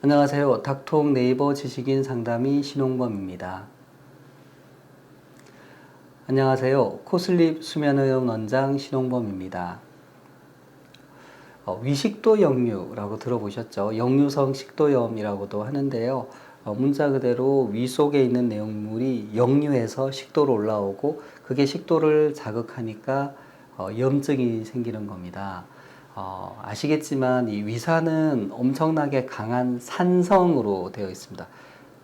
안녕하세요. 닥통 네이버 지식인 상담의 신홍범입니다. 안녕하세요. 코슬립 수면의원 원장 신홍범입니다. 위식도 역류라고 들어보셨죠? 역류성 식도염이라고도 하는데요. 문자 그대로 위 속에 있는 내용물이 역류해서 식도로 올라오고 그게 식도를 자극하니까 염증이 생기는 겁니다. 아시겠지만 이 위산은 엄청나게 강한 산성으로 되어 있습니다.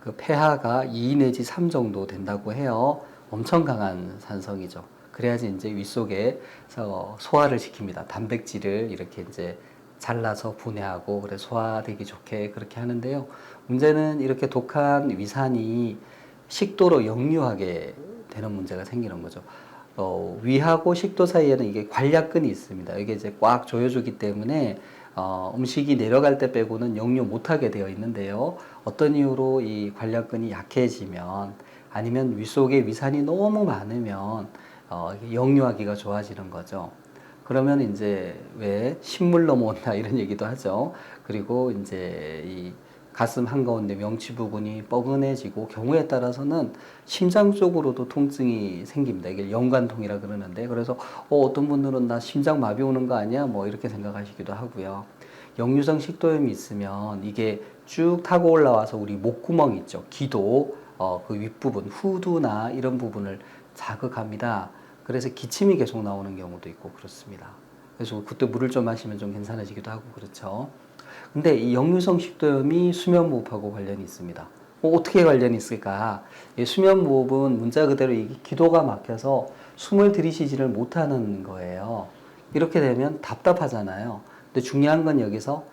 그 pH가 2 내지 3 정도 된다고 해요. 엄청 강한 산성이죠. 그래야지 이제 위 속에서 소화를 시킵니다. 단백질을 이렇게 이제 잘라서 분해하고 그래 소화되기 좋게 그렇게 하는데요. 문제는 이렇게 독한 위산이 식도로 역류하게 되는 문제가 생기는 거죠. 위하고 식도 사이에는 이게 관략근이 있습니다. 이게 이제 꽉 조여주기 때문에 음식이 내려갈 때 빼고는 역류 못하게 되어 있는데요. 어떤 이유로 이 관략근이 약해지면 아니면 위 속에 위산이 너무 많으면 역류하기가 좋아지는 거죠. 그러면 이제 왜 신물 넘어온다 이런 얘기도 하죠. 그리고 이제 이 가슴 한가운데 명치 부분이 뻐근해지고 경우에 따라서는 심장 쪽으로도 통증이 생깁니다. 이게 연관통이라 그러는데 그래서 어떤 분들은 나 심장 마비 오는 거 아니야? 뭐 이렇게 생각하시기도 하고요. 역류성 식도염이 있으면 이게 쭉 타고 올라와서 우리 목구멍 있죠. 기도 그 윗부분 후두나 이런 부분을 자극합니다. 그래서 기침이 계속 나오는 경우도 있고 그렇습니다. 그래서 그때 물을 좀 마시면 좀 괜찮아지기도 하고 그렇죠. 근데 이 역류성 식도염이 수면무호흡하고 관련이 있습니다. 어떻게 관련이 있을까? 수면무호흡은 문자 그대로 이게 기도가 막혀서 숨을 들이쉬지를 못하는 거예요. 이렇게 되면 답답하잖아요. 근데 중요한 건 여기서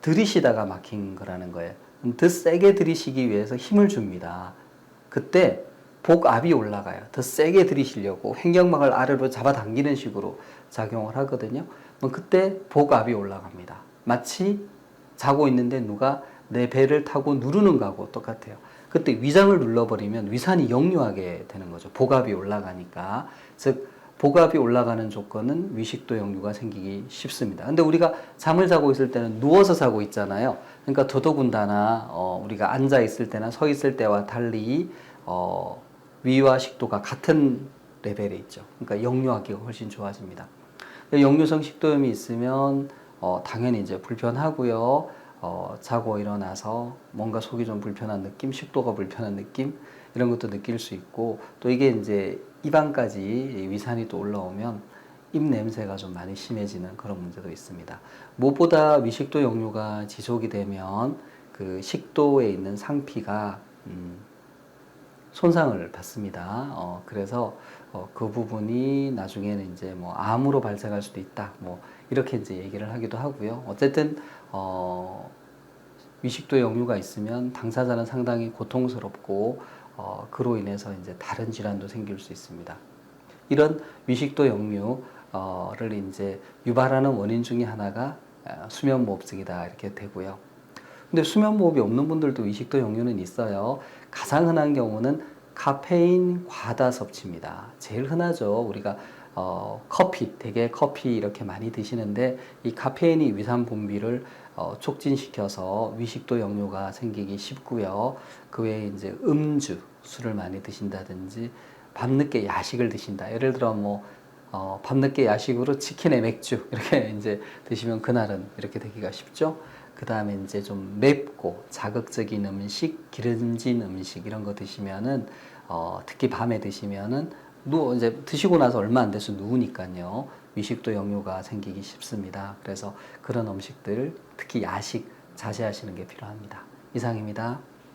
들이쉬다가 막힌 거라는 거예요. 더 세게 들이쉬기 위해서 힘을 줍니다. 그때 복압이 올라가요. 더 세게 들이쉬려고 횡격막을 아래로 잡아당기는 식으로 작용을 하거든요. 그때 복압이 올라갑니다. 마치 자고 있는데 누가 내 배를 타고 누르는 거하고 똑같아요. 그때 위장을 눌러버리면 위산이 역류하게 되는 거죠. 복압이 올라가니까. 즉 복압이 올라가는 조건은 위식도 역류가 생기기 쉽습니다. 근데 우리가 잠을 자고 있을 때는 누워서 자고 있잖아요. 그러니까 더더군다나 우리가 앉아 있을 때나 서 있을 때와 달리 위와 식도가 같은 레벨에 있죠. 그러니까 역류하기가 훨씬 좋아집니다. 역류성 식도염이 있으면 당연히 이제 불편하고요. 자고 일어나서 뭔가 속이 좀 불편한 느낌, 식도가 불편한 느낌 이런 것도 느낄 수 있고 또 이게 이제 입안까지 위산이 또 올라오면 입 냄새가 좀 많이 심해지는 그런 문제도 있습니다. 무엇보다 위식도 역류가 지속이 되면 그 식도에 있는 상피가 손상을 받습니다. 그래서 그 부분이 나중에는 이제 뭐 암으로 발생할 수도 있다. 뭐 이렇게 이제 얘기를 하기도 하고요. 어쨌든 위식도 역류가 있으면 당사자는 상당히 고통스럽고 그로 인해서 이제 다른 질환도 생길 수 있습니다. 이런 위식도 역류를 이제 유발하는 원인 중에 하나가 수면무호흡증이다 이렇게 되고요. 근데 수면무호흡이 없는 분들도 위식도 역류는 있어요. 가장 흔한 경우는 카페인 과다 섭취입니다. 제일 흔하죠. 우리가 커피, 되게 커피 이렇게 많이 드시는데 이 카페인이 위산 분비를 촉진시켜서 위식도 역류가 생기기 쉽고요. 그 외에 이제 음주, 술을 많이 드신다든지 밤늦게 야식을 드신다. 예를 들어 뭐 밤늦게 야식으로 치킨에 맥주 이렇게 이제 드시면 그날은 이렇게 되기가 쉽죠. 그 다음에 이제 좀 맵고 자극적인 음식, 기름진 음식 이런 거 드시면은 특히 밤에 드시면은 이제 드시고 나서 얼마 안 돼서 누우니까요. 위식도 역류가 생기기 쉽습니다. 그래서 그런 음식들, 특히 야식 자제하시는 게 필요합니다. 이상입니다.